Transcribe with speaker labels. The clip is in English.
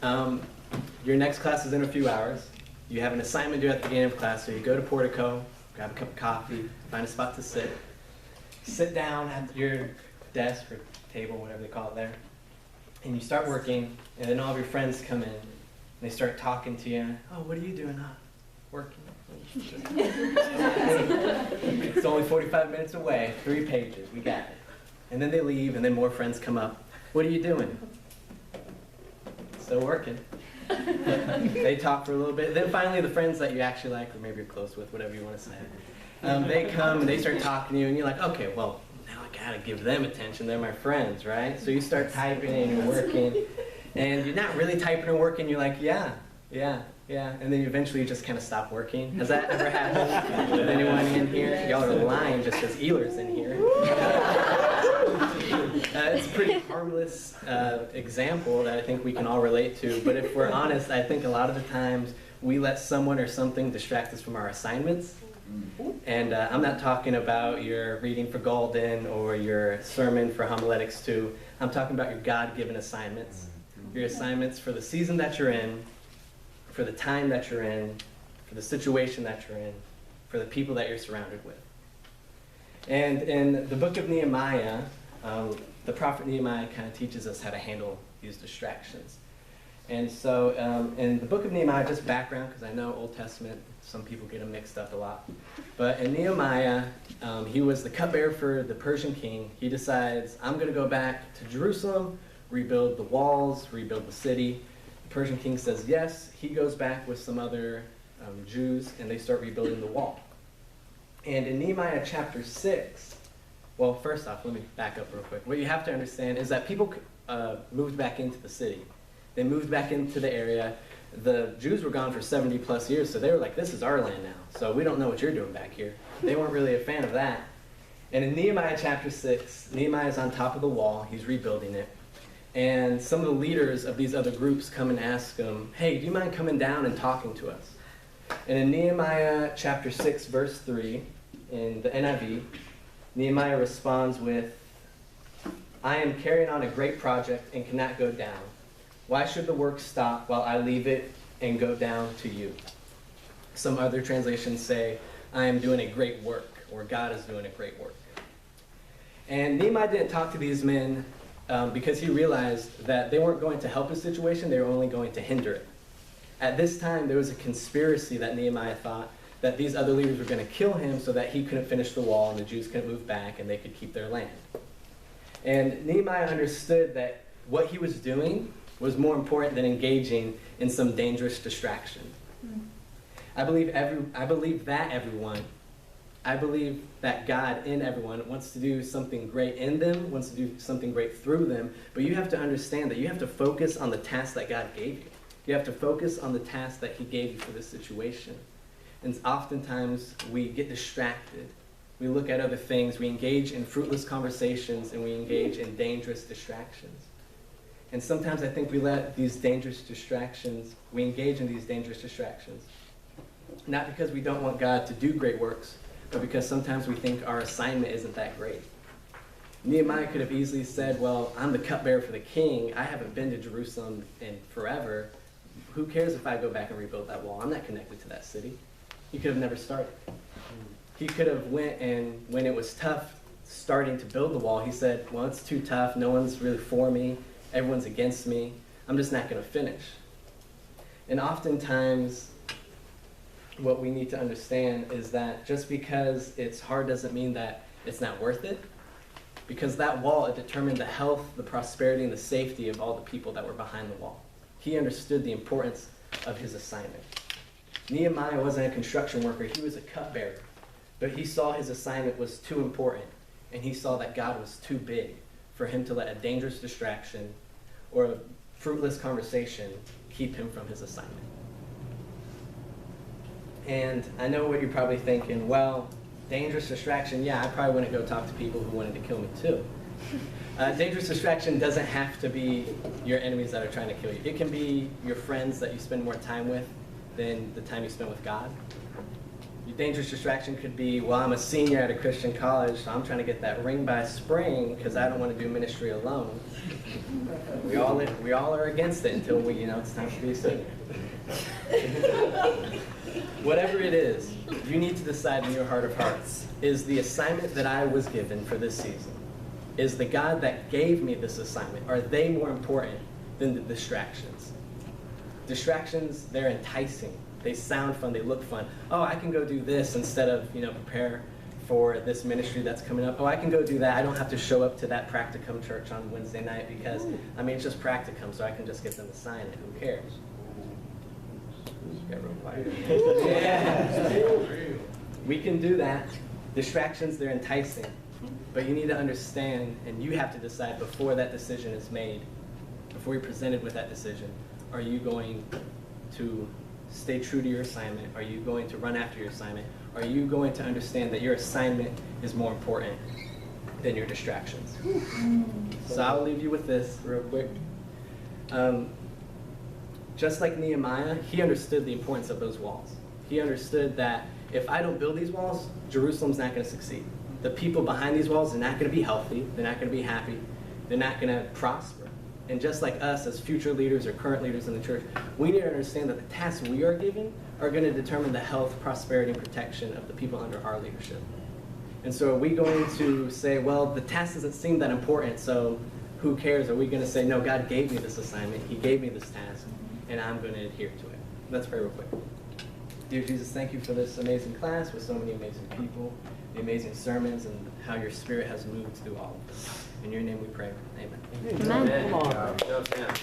Speaker 1: Your next class is in a few hours. You have an assignment due at the beginning of class, so you go to Portico, grab a cup of coffee, find a spot to sit down at your desk or table, whatever they call it there, and you start working, and then all of your friends come in, and they start talking to you. Oh, what are you doing? Working. It's only 45 minutes away, 3 pages, we got it. And then they leave, and then more friends come up. What are you doing? Still working. They talk for a little bit. Then finally the friends that you actually like, or maybe you're close with, whatever you want to say, they come and they start talking to you, and you're like, okay, well, now I gotta give them attention. They're my friends, right? So you start typing and you're working, and you're not really typing and working. You're like, yeah. And then eventually you just kind of stop working. Has that ever happened with anyone in here? Y'all are lying just because Ehler's in here. It's a pretty harmless example that I think we can all relate to. But if we're honest, I think a lot of the times we let someone or something distract us from our assignments. And I'm not talking about your reading for Golden or your sermon for Homiletics II. I'm talking about your God-given assignments. Your assignments for the season that you're in, for the time that you're in, for the situation that you're in, for the people that you're surrounded with. And in the book of Nehemiah, the prophet Nehemiah kind of teaches us how to handle these distractions. And so in the book of Nehemiah, just background, because I know Old Testament, some people get them mixed up a lot. But in Nehemiah, he was the cupbearer for the Persian king. He decides, I'm going to go back to Jerusalem, rebuild the walls, rebuild the city. The Persian king says yes. He goes back with some other Jews, and they start rebuilding the wall. And in Nehemiah chapter 6, well, first off, let me back up real quick. What you have to understand is that people moved back into the city. They moved back into the area. The Jews were gone for 70 plus years, so they were like, this is our land now, so we don't know what you're doing back here. They weren't really a fan of that. And in Nehemiah chapter 6, Nehemiah's on top of the wall. He's rebuilding it. And some of the leaders of these other groups come and ask him, hey, do you mind coming down and talking to us? And in Nehemiah chapter 6, verse 3, in the NIV, Nehemiah responds with, I am carrying on a great project and cannot go down. Why should the work stop while I leave it and go down to you? Some other translations say, I am doing a great work, or God is doing a great work. And Nehemiah didn't talk to these men because he realized that they weren't going to help his situation, they were only going to hinder it. At this time, there was a conspiracy that Nehemiah thought that these other leaders were going to kill him so that he couldn't finish the wall and the Jews couldn't move back and they could keep their land. And Nehemiah understood that what he was doing was more important than engaging in some dangerous distraction. I believe that God in everyone wants to do something great in them, wants to do something great through them, but you have to understand that you have to focus on the task that God gave you. You have to focus on the task that he gave you for this situation. And oftentimes we get distracted. We look at other things, we engage in fruitless conversations, and we engage in dangerous distractions. And sometimes I think we let these dangerous distractions, we engage in these dangerous distractions, not because we don't want God to do great works, but because sometimes we think our assignment isn't that great. Nehemiah could have easily said, well, I'm the cupbearer for the king. I haven't been to Jerusalem in forever. Who cares if I go back and rebuild that wall? I'm not connected to that city. He could have never started. He could have went, and when it was tough starting to build the wall, he said, well, it's too tough. No one's really for me. Everyone's against me. I'm just not going to finish. And oftentimes, what we need to understand is that just because it's hard doesn't mean that it's not worth it. Because that wall, it determined the health, the prosperity, and the safety of all the people that were behind the wall. He understood the importance of his assignment. Nehemiah wasn't a construction worker, he was a cupbearer. But he saw his assignment was too important, and he saw that God was too big for him to let a dangerous distraction or a fruitless conversation keep him from his assignment. And I know what you're probably thinking, well, dangerous distraction, yeah, I probably wouldn't go talk to people who wanted to kill me too. Dangerous distraction doesn't have to be your enemies that are trying to kill you. It can be your friends that you spend more time with than the time you spend with God. Your dangerous distraction could be, well, I'm a senior at a Christian college, so I'm trying to get that ring by spring because I don't want to do ministry alone. We all are against it until it's time to be a senior. Whatever it is, you need to decide in your heart of hearts, is the assignment that I was given for this season, is the God that gave me this assignment, are they more important than the distractions? Distractions, they're enticing. They sound fun, they look fun. Oh, I can go do this instead of, prepare for this ministry that's coming up. Oh, I can go do that. I don't have to show up to that practicum church on Wednesday night because, it's just practicum, so I can just get them to sign it. Who cares? Got real quiet. Yeah. We can do that. Distractions, they're enticing. But you need to understand, and you have to decide before that decision is made, before you're presented with that decision, are you going to stay true to your assignment? Are you going to run after your assignment? Are you going to understand that your assignment is more important than your distractions? So I'll leave you with this real quick. Just like Nehemiah, he understood the importance of those walls. He understood that if I don't build these walls, Jerusalem's not going to succeed. The people behind these walls are not going to be healthy. They're not going to be happy. They're not going to prosper. And just like us as future leaders or current leaders in the church, we need to understand that the tasks we are given are going to determine the health, prosperity, and protection of the people under our leadership. And so are we going to say, well, the task doesn't seem that important, so who cares? Are we going to say, no, God gave me this assignment, he gave me this task, and I'm going to adhere to it? Let's pray real quick. Dear Jesus, thank you for this amazing class with so many amazing people, the amazing sermons, and how your Spirit has moved through all of this. In your name we pray. Amen.
Speaker 2: Amen.
Speaker 1: Amen. Amen.